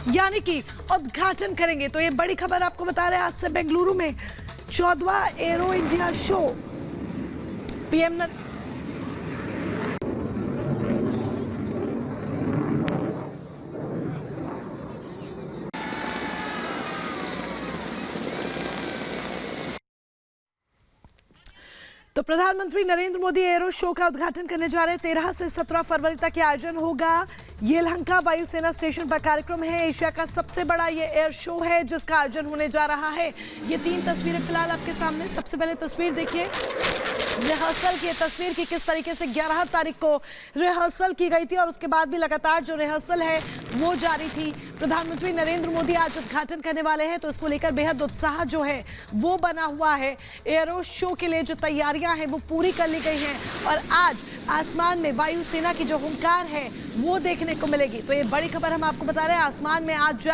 यानी कि उद्घाटन करेंगे। तो ये बड़ी खबर आपको बता रहे हैं आज से बेंगलुरु में 14वां एरो इंडिया शो पीएम तो प्रधानमंत्री नरेंद्र मोदी एरो शो का उद्घाटन करने जा रहे हैं। 13 से 17 फरवरी तक ये आयोजन होगा। येलहंका वायुसेना स्टेशन पर कार्यक्रम है। एशिया का सबसे बड़ा ये एयर शो है जिसका आयोजन होने जा रहा है। ये 3 तस्वीरें फिलहाल आपके सामने। सबसे पहले तस्वीर देखिए, रिहर्सल की तस्वीर की किस तरीके से 11 तारीख को रिहर्सल की गई थी और उसके बाद भी लगातार जो रिहर्सल है वो जारी थी। प्रधानमंत्री नरेंद्र मोदी आज उद्घाटन करने वाले हैं तो इसको लेकर बेहद उत्साह जो है वो बना हुआ है। एरो शो के लिए जो तैयारियां हैं वो पूरी कर ली गई हैं और आज आसमान में वायुसेना की जो हुंकार है वो देखने को मिलेगी। तो ये बड़ी खबर हम आपको बता रहे हैं। आसमान में आज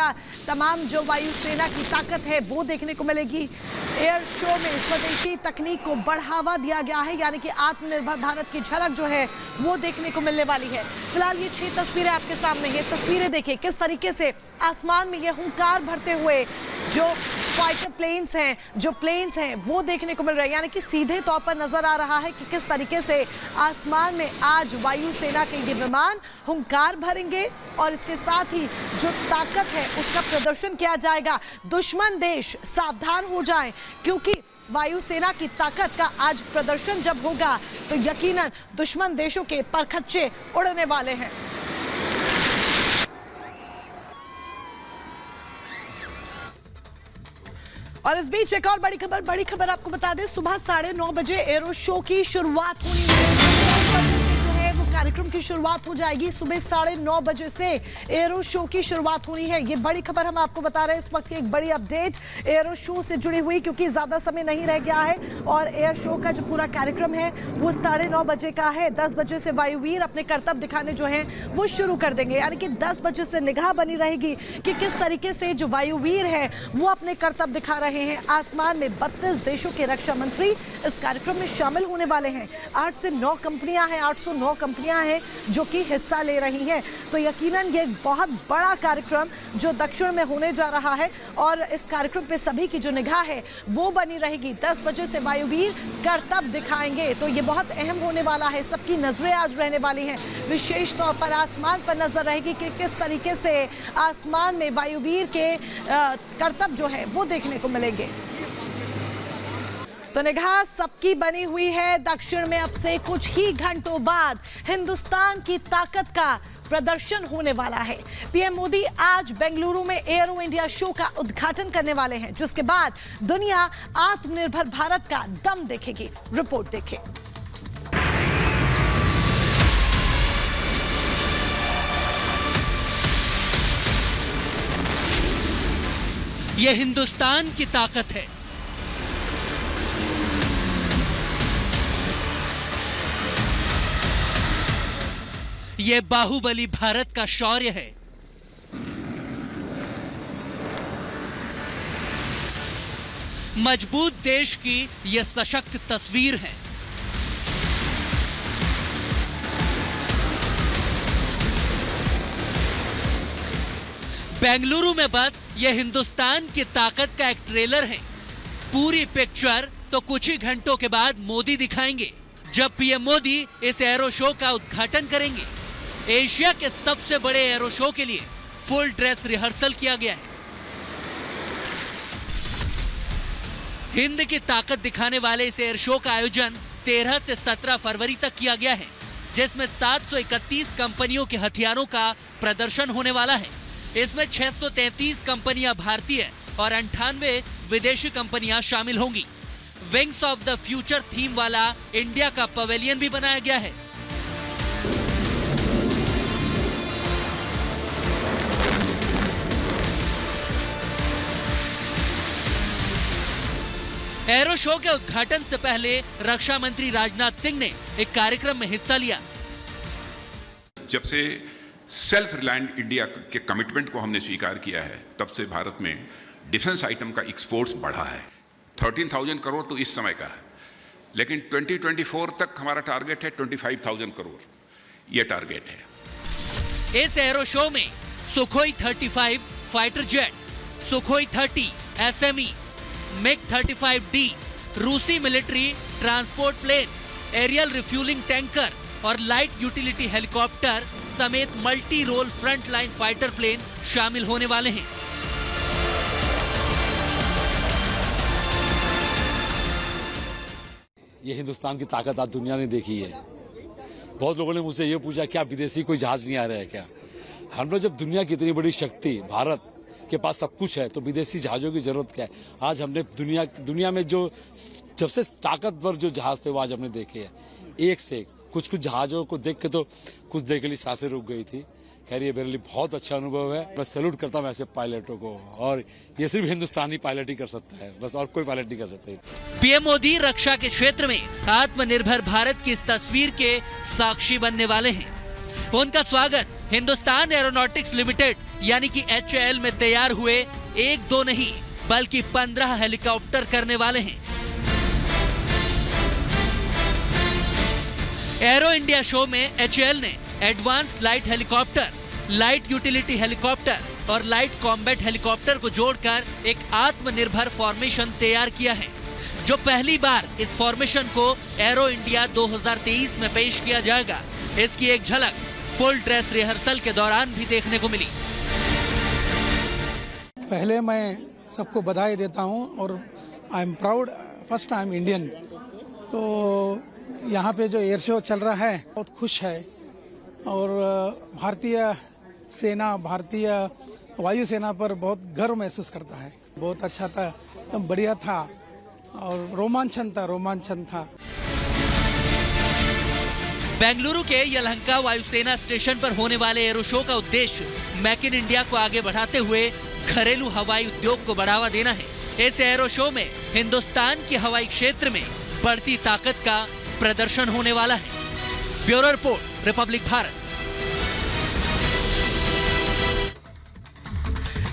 तमाम जो वायुसेना की ताकत है वो देखने को मिलेगी। एयर शो में स्वदेशी तकनीक को बढ़ावा दिया गया है, यानी कि आत्मनिर्भर भारत की झलक जो है वो देखने को मिलने वाली है। फिलहाल ये 6 तस्वीरें आपके सामने हैं। तस्वीरें देखिए किस तरीके से आसमान में ये हुंकार भरते हुए जो फाइटर प्लेन्स हैं वो देखने को मिल रहे हैं, यानी कि सीधे तौर पर नजर आ रहा है कि किस तरीके से आसमान में आज वायुसेना के ये विमान हुंकार भरेंगे और इसके साथ ही जो ताकत है उसका प्रदर्शन किया जाएगा। दुश्मन देश सावधान हो जाएं, क्योंकि वायुसेना की ताकत का आज प्रदर्शन जब होगा तो यकीनन दुश्मन देशों के परखच्चे उड़ने वाले हैं। और इस बीच एक और बड़ी खबर आपको बता दें। सुबह 9:30 बजे एरो शो की शुरुआत होनी है। कार्यक्रम की शुरुआत हो जाएगी। सुबह 9:30 बजे से एरो शो की शुरुआत होनी है। ये बड़ी खबर हम आपको बता रहे हैं। इस वक्त की एक बड़ी अपडेट एरो शो से जुड़ी हुई, क्योंकि ज्यादा समय नहीं रह गया है और एयर शो का जो पूरा कार्यक्रम है वो 9:30 बजे का है। 10 बजे से वायुवीर अपने करतब दिखाने जो है वो शुरू कर देंगे, यानी कि 10 बजे से निगाह बनी रहेगी कि किस तरीके से जो वायुवीर है वो अपने करतब दिखा रहे हैं। आसमान में 32 देशों के रक्षा मंत्री इस कार्यक्रम में शामिल होने वाले हैं। 8 से 9 कंपनियां हैं, 809 कंपनियां हैं जो कि हिस्सा ले रही हैं। तो यकीनन ये एक बहुत बड़ा कार्यक्रम जो दक्षिण में होने जा रहा है और इस कार्यक्रम पे सभी की जो निगाह है वो बनी रहेगी। 10 बजे से वायुवीर करतब दिखाएंगे, तो ये बहुत अहम होने वाला है। सबकी नजरें आज रहने वाली हैं, विशेष तौर पर आसमान पर नजर रहेगी कि किस तरीके से आसमान में वायुवीर के करतब जो है वो देखने को मिलेंगे। तो निगाह सबकी बनी हुई है। दक्षिण में अब से कुछ ही घंटों बाद हिंदुस्तान की ताकत का प्रदर्शन होने वाला है। पीएम मोदी आज बेंगलुरु में एरो इंडिया शो का उद्घाटन करने वाले हैं, जिसके बाद दुनिया आत्मनिर्भर भारत का दम देखेगी। रिपोर्ट देखें। यह हिंदुस्तान की ताकत है। ये बाहुबली भारत का शौर्य है। मजबूत देश की ये सशक्त तस्वीर है। बेंगलुरु में बस ये हिंदुस्तान की ताकत का एक ट्रेलर है। पूरी पिक्चर तो कुछ ही घंटों के बाद मोदी दिखाएंगे, जब पीएम मोदी इस एरो शो का उद्घाटन करेंगे। एशिया के सबसे बड़े एरो शो के लिए फुल ड्रेस रिहर्सल किया गया है। हिंद की ताकत दिखाने वाले इस एयर शो का आयोजन 13 से 17 फरवरी तक किया गया है, जिसमें 731 कंपनियों के हथियारों का प्रदर्शन होने वाला है। इसमें 633 कंपनियां भारतीय और 98 विदेशी कंपनियां शामिल होंगी। Wings of the future theme वाला इंडिया का पवेलियन भी बनाया गया है। एरो शो के उद्घाटन से पहले रक्षा मंत्री राजनाथ सिंह ने एक कार्यक्रम में हिस्सा लिया। जब से सेल्फ रिलायंट इंडिया के कमिटमेंट को हमने स्वीकार किया है, तब से भारत में डिफेंस आइटम का एक्सपोर्ट्स बढ़ा है। 13,000 करोड़ तो इस समय का है, लेकिन 2024 तक हमारा टारगेट है 25,000 करोड़, ये टारगेट है। इस एरो शो में Sukhoi 35, fighter jet, Sukhoi 30, SME, MiG-35D, रूसी military transport plane, aerial refuelling tanker और लाइट यूटिलिटी हेलीकॉप्टर समेत multi role front line fighter plane शामिल होने वाले हैं। ये हिंदुस्तान की ताकत आज दुनिया ने देखी है। बहुत लोगों ने मुझसे ये पूछा क्या विदेशी कोई जहाज नहीं आ रहा है क्या। हम लोग जब दुनिया की इतनी बड़ी शक्ति भारत के पास सब कुछ है तो विदेशी जहाजों की जरूरत क्या है। आज हमने दुनिया में जो सबसे ताकतवर जो जहाज थे वो आज हमने देखे हैं, एक से एक। कुछ जहाजों को देख के तो कुछ देर के लिए सांसें रुक गई थी। खैर ये मेरे लिए बहुत अच्छा अनुभव है। मैं सैल्यूट करता हूँ ऐसे पायलटों को, और ये सिर्फ हिंदुस्तानी पायलट ही कर सकता है, बस और कोई पायलट नहीं कर सकता। पीएम मोदी रक्षा के क्षेत्र में आत्मनिर्भर भारत की इस तस्वीर के साक्षी बनने वाले हैं। उनका स्वागत हिंदुस्तान एरोनॉटिक्स लिमिटेड यानी कि HAL में तैयार हुए 1-2 नहीं बल्कि 15 हेलीकॉप्टर करने वाले हैं। एरो इंडिया शो में HAL ने advance light helicopter, light utility helicopter और लाइट कॉम्बैट हेलीकॉप्टर को जोड़कर एक आत्मनिर्भर फॉर्मेशन तैयार किया है, जो पहली बार इस फॉर्मेशन को एरो इंडिया 2023 में पेश किया जाएगा। इसकी एक झलक फुल ड्रेस रिहर्सल के दौरान भी देखने को मिली। पहले मैं सबको बधाई देता हूं और I am proud, first I am Indian. तो यहाँ पे जो एयर शो चल रहा है बहुत खुश है, और भारतीय सेना, भारतीय वायुसेना पर बहुत गर्व महसूस करता है। बहुत अच्छा था, एकदम बढ़िया था और रोमांचन था। बेंगलुरु के यलहंका वायुसेना स्टेशन पर होने वाले एरो शो का उद्देश्य मेक इन इंडिया को आगे बढ़ाते हुए घरेलू हवाई उद्योग को बढ़ावा देना है। इस एरो शो में हिंदुस्तान के हवाई क्षेत्र में बढ़ती ताकत का प्रदर्शन होने वाला है। Bureau report, Republic Bharat.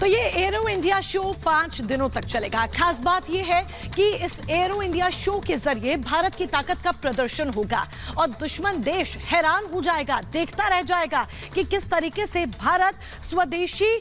तो ये एरो इंडिया शो 5 दिनों तक चलेगा। खास बात ये है कि इस एरो इंडिया शो के जरिए भारत की ताकत का प्रदर्शन होगा और दुश्मन देश हैरान हो जाएगा, देखता रह जाएगा कि किस तरीके से भारत स्वदेशी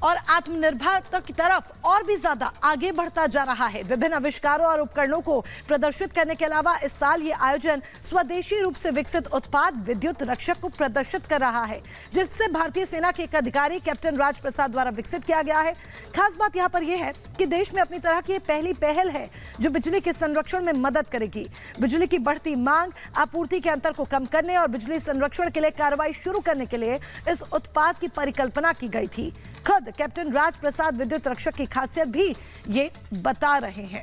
और आत्मनिर्भरता की तरफ और भी ज्यादा आगे बढ़ता जा रहा है। विभिन्न आविष्कारों और उपकरणों को प्रदर्शित करने के अलावा इस साल ये आयोजन स्वदेशी रूप से विकसित उत्पाद विद्युत रक्षक को प्रदर्शित कर रहा है, जिससे भारतीय सेना के एक अधिकारी कैप्टन राज प्रसाद द्वारा विकसित किया गया है। खास बात यहाँ पर यह है कि देश में अपनी तरह की पहली पहल है जो बिजली के संरक्षण में मदद करेगी। बिजली की बढ़ती मांग, आपूर्ति के अंतर को कम करने और बिजली संरक्षण के लिए कार्रवाई शुरू करने के लिए इस उत्पाद की परिकल्पना की गई थी। खुद कैप्टन राज प्रसाद विद्युत रक्षक की खासियत भी ये बता रहे हैं।